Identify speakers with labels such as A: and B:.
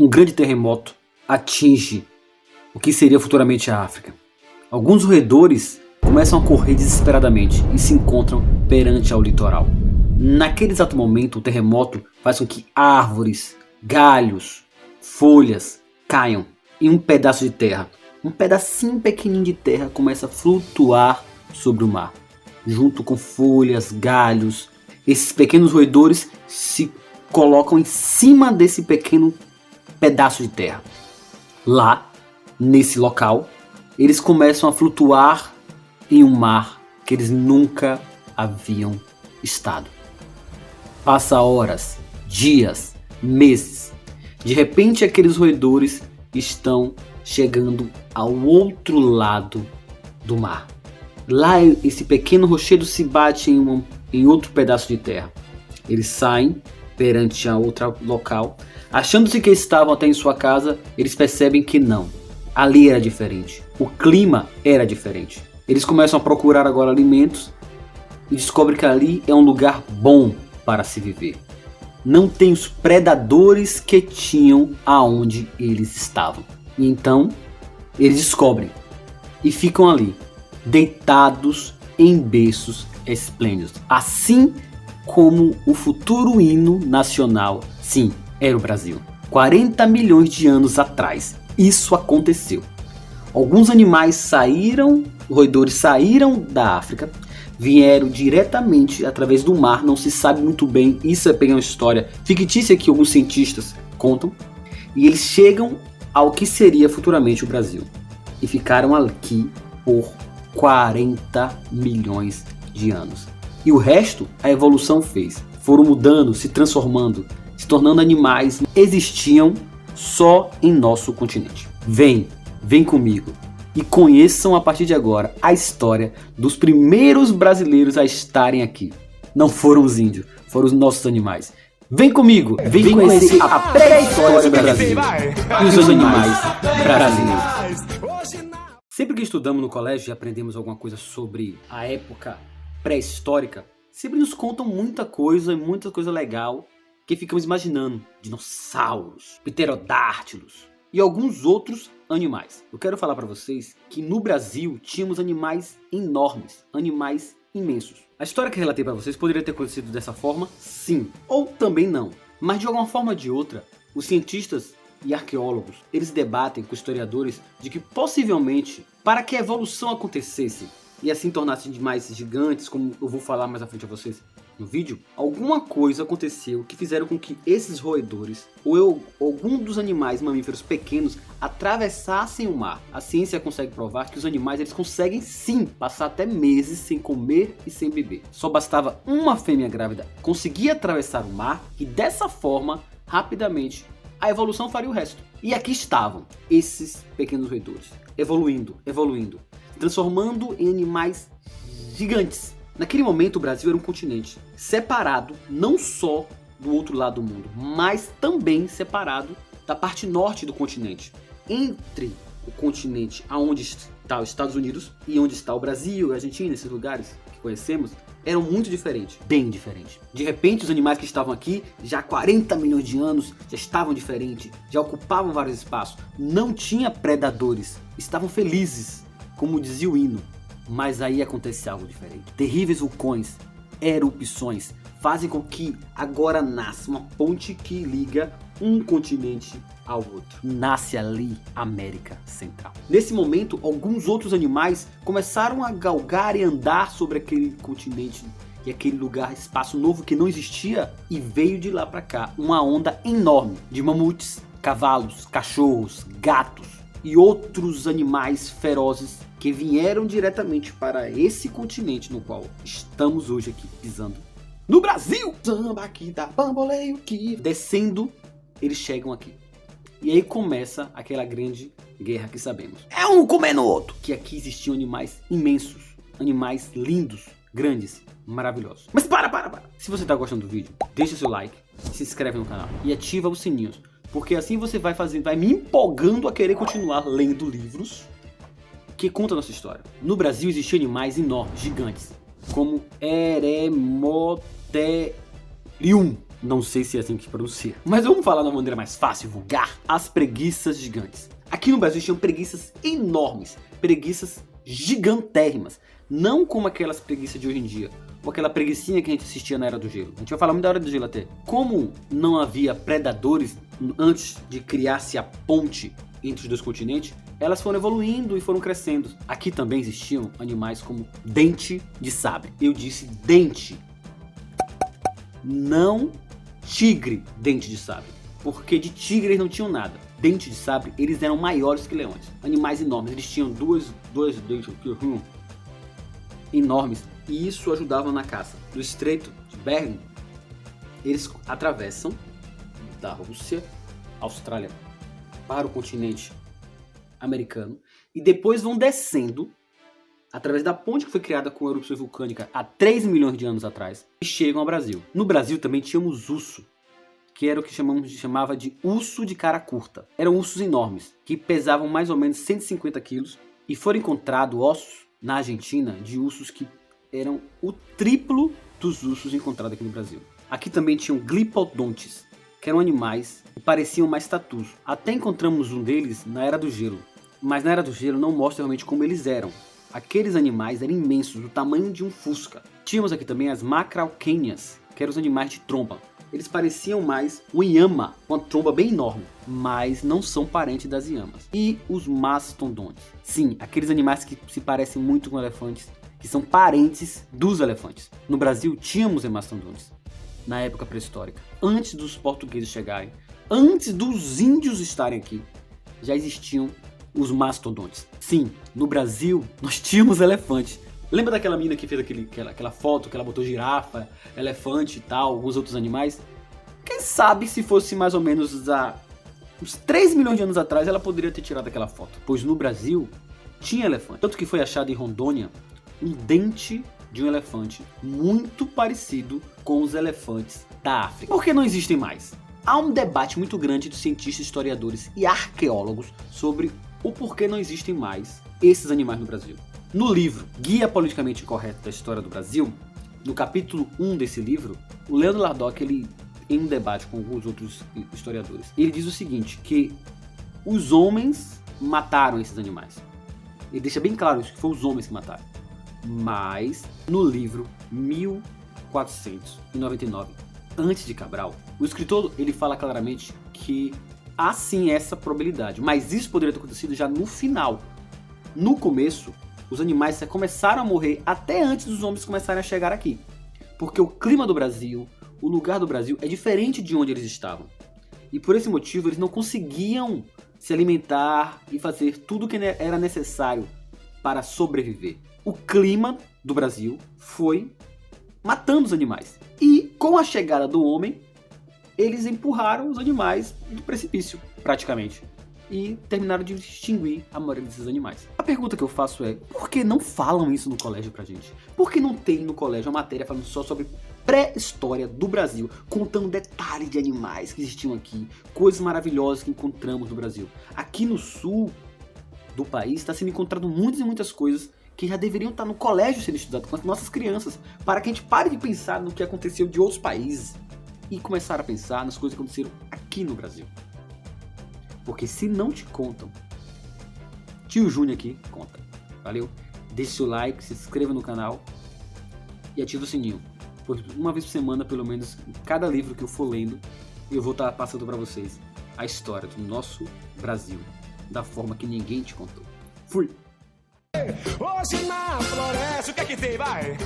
A: um grande terremoto atinge o que seria futuramente a África. Alguns roedores começam a correr desesperadamente e se encontram perante ao litoral. Naquele exato momento, o terremoto faz com que árvores, galhos, folhas caiam em um pedaço de terra. Um pedacinho pequenininho de terra começa a flutuar sobre o mar, junto com folhas, galhos. Esses pequenos roedores se colocam em cima desse pequeno pedaço de terra. Lá, nesse local, eles começam a flutuar em um mar que eles nunca haviam estado. Passa horas, dias, meses. De repente, aqueles roedores estão chegando ao outro lado do mar. Lá, esse pequeno rochedo se bate em outro pedaço de terra. Eles saem perante a outro local. Achando-se que estavam até em sua casa, eles percebem que não. Ali era diferente. O clima era diferente. Eles começam a procurar agora alimentos e descobrem que ali é um lugar bom para se viver. Não tem os predadores que tinham aonde eles estavam. E então eles descobrem e ficam ali, deitados em berços esplêndidos. Assim como o futuro hino nacional, sim, era o Brasil. 40 milhões de anos atrás, isso aconteceu. Alguns animais saíram, roedores saíram da África, vieram diretamente através do mar, não se sabe muito bem, isso é pegar uma história fictícia que alguns cientistas contam, e eles chegam ao que seria futuramente o Brasil, e ficaram aqui por 40 milhões de anos. E o resto a evolução fez, foram mudando, se transformando, se tornando animais que existiam só em nosso continente. Vem comigo e conheçam a partir de agora a história dos primeiros brasileiros a estarem aqui. Não foram os índios, foram os nossos animais. Vem comigo, vem conhecer a pré-história do Brasil e os animais brasileiros. Sempre que estudamos no colégio e aprendemos alguma coisa sobre a época pré-histórica, sempre nos contam muita coisa legal que ficamos imaginando. Dinossauros, pterodártilos e alguns outros animais. Eu quero falar para vocês que no Brasil tínhamos animais enormes, animais imensos. A história que eu relatei para vocês poderia ter acontecido dessa forma, sim, ou também não. Mas de alguma forma ou de outra, os cientistas e arqueólogos, eles debatem com historiadores de que possivelmente, para que a evolução acontecesse e assim tornassem animais gigantes, como eu vou falar mais à frente a vocês no vídeo, alguma coisa aconteceu que fizeram com que esses roedores ou algum dos animais mamíferos pequenos atravessassem o mar. A ciência consegue provar que os animais eles conseguem sim passar até meses sem comer e sem beber. Só bastava uma fêmea grávida conseguir atravessar o mar e dessa forma, rapidamente, a evolução faria o resto. E aqui estavam esses pequenos roedores, evoluindo, transformando em animais gigantes. Naquele momento o Brasil era um continente separado não só do outro lado do mundo, mas também separado da parte norte do continente. Entre o continente aonde está os Estados Unidos e onde está o Brasil, a Argentina, esses lugares que conhecemos, eram muito diferentes, bem diferentes. De repente os animais que estavam aqui, já há 40 milhões de anos, já estavam diferentes, já ocupavam vários espaços, não tinha predadores, estavam felizes, como dizia o hino. Mas aí acontece algo diferente. Terríveis vulcões, erupções, fazem com que agora nasça uma ponte que liga um continente ao outro. Nasce ali a América Central. Nesse momento, alguns outros animais começaram a galgar e andar sobre aquele continente e aquele lugar, espaço novo que não existia, e veio de lá para cá uma onda enorme de mamutes, cavalos, cachorros, gatos e outros animais ferozes que vieram diretamente para esse continente no qual estamos hoje aqui pisando. No Brasil! Samba aqui da bamboleio que... Descendo, eles chegam aqui. E aí começa aquela grande guerra que sabemos. É um comendo o outro! Que aqui existiam animais imensos, animais lindos, grandes, maravilhosos. Mas para! Se você tá gostando do vídeo, deixa seu like, se inscreve no canal e ativa os sininhos. Porque assim você vai me empolgando a querer continuar lendo livros que contam a nossa história. No Brasil existiam animais enormes, gigantes, como Eremopterium. Não sei se é assim que pronuncia. Mas vamos falar de uma maneira mais fácil e vulgar. As preguiças gigantes. Aqui no Brasil tinham preguiças enormes. Preguiças gigantérrimas. Não como aquelas preguiças de hoje em dia. Ou aquela preguicinha que a gente assistia na Era do Gelo. A gente vai falar muito da Era do Gelo até. Como não havia predadores antes de criar-se a ponte entre os dois continentes, elas foram evoluindo e foram crescendo. Aqui também existiam animais como dente de sabre. Eu disse dente, não tigre dente de sabre. Porque de tigre eles não tinham nada. Dente de sabre, eles eram maiores que leões. Animais enormes. Eles tinham dois dentes aqui, enormes. E isso ajudava na caça. Do Estreito de Bering, eles atravessam da Rússia, Austrália, para o continente americano. E depois vão descendo através da ponte que foi criada com a erupção vulcânica há 3 milhões de anos atrás. E chegam ao Brasil. No Brasil também tínhamos urso, que era o que chamava de urso de cara curta. Eram ursos enormes, que pesavam mais ou menos 150 quilos. E foram encontrados ossos na Argentina de ursos que eram o triplo dos ursos encontrados aqui no Brasil. Aqui também tinham glipodontes, que eram animais que pareciam mais tatus. Até encontramos um deles na Era do Gelo. Mas na Era do Gelo não mostra realmente como eles eram. Aqueles animais eram imensos, do tamanho de um fusca. Tínhamos aqui também as macrauquênias, que eram os animais de tromba. Eles pareciam mais um inhama, com uma tromba bem enorme, mas não são parentes das inhamas. E os mastodontes. Sim, aqueles animais que se parecem muito com elefantes, que são parentes dos elefantes. No Brasil tínhamos mastodontes, na época pré-histórica. Antes dos portugueses chegarem, antes dos índios estarem aqui, já existiam os mastodontes. Sim, no Brasil nós tínhamos elefantes. Lembra daquela menina que fez aquela foto que ela botou girafa, elefante e tal, alguns outros animais? Quem sabe se fosse mais ou menos há uns 3 milhões de anos atrás ela poderia ter tirado aquela foto. Pois no Brasil tinha elefante. Tanto que foi achado em Rondônia um dente de um elefante muito parecido com os elefantes da África. Por que não existem mais? Há um debate muito grande de cientistas, historiadores e arqueólogos sobre o porquê não existem mais esses animais no Brasil. No livro Guia Politicamente Incorreto da História do Brasil, no capítulo 1 desse livro, o Leandro Lardoc, ele, em um debate com alguns outros historiadores, ele diz o seguinte, que os homens mataram esses animais. Ele deixa bem claro isso, que foi os homens que mataram. Mas, no livro 1499, antes de Cabral, o escritor ele fala claramente que há sim essa probabilidade, mas isso poderia ter acontecido já no final. No começo, os animais começaram a morrer até antes dos homens começarem a chegar aqui. Porque o clima do Brasil, o lugar do Brasil é diferente de onde eles estavam. E por esse motivo eles não conseguiam se alimentar e fazer tudo o que era necessário para sobreviver. O clima do Brasil foi matando os animais. E com a chegada do homem, eles empurraram os animais do precipício, praticamente. E terminaram de extinguir a maioria desses animais. A pergunta que eu faço é, por que não falam isso no colégio pra gente? Por que não tem no colégio uma matéria falando só sobre pré-história do Brasil, contando detalhes de animais que existiam aqui, coisas maravilhosas que encontramos no Brasil? Aqui no sul do país está sendo encontrado muitas e muitas coisas que já deveriam estar no colégio sendo estudadas com as nossas crianças, para que a gente pare de pensar no que aconteceu de outros países e começar a pensar nas coisas que aconteceram aqui no Brasil. Porque se não te contam, tio Júnior aqui conta. Valeu? Deixe seu like, se inscreva no canal e ative o sininho. Pois uma vez por semana, pelo menos, em cada livro que eu for lendo, eu vou estar passando para vocês a história do nosso Brasil, da forma que ninguém te contou. Fui!
B: Hoje na floresta, o que é que tem? Vai!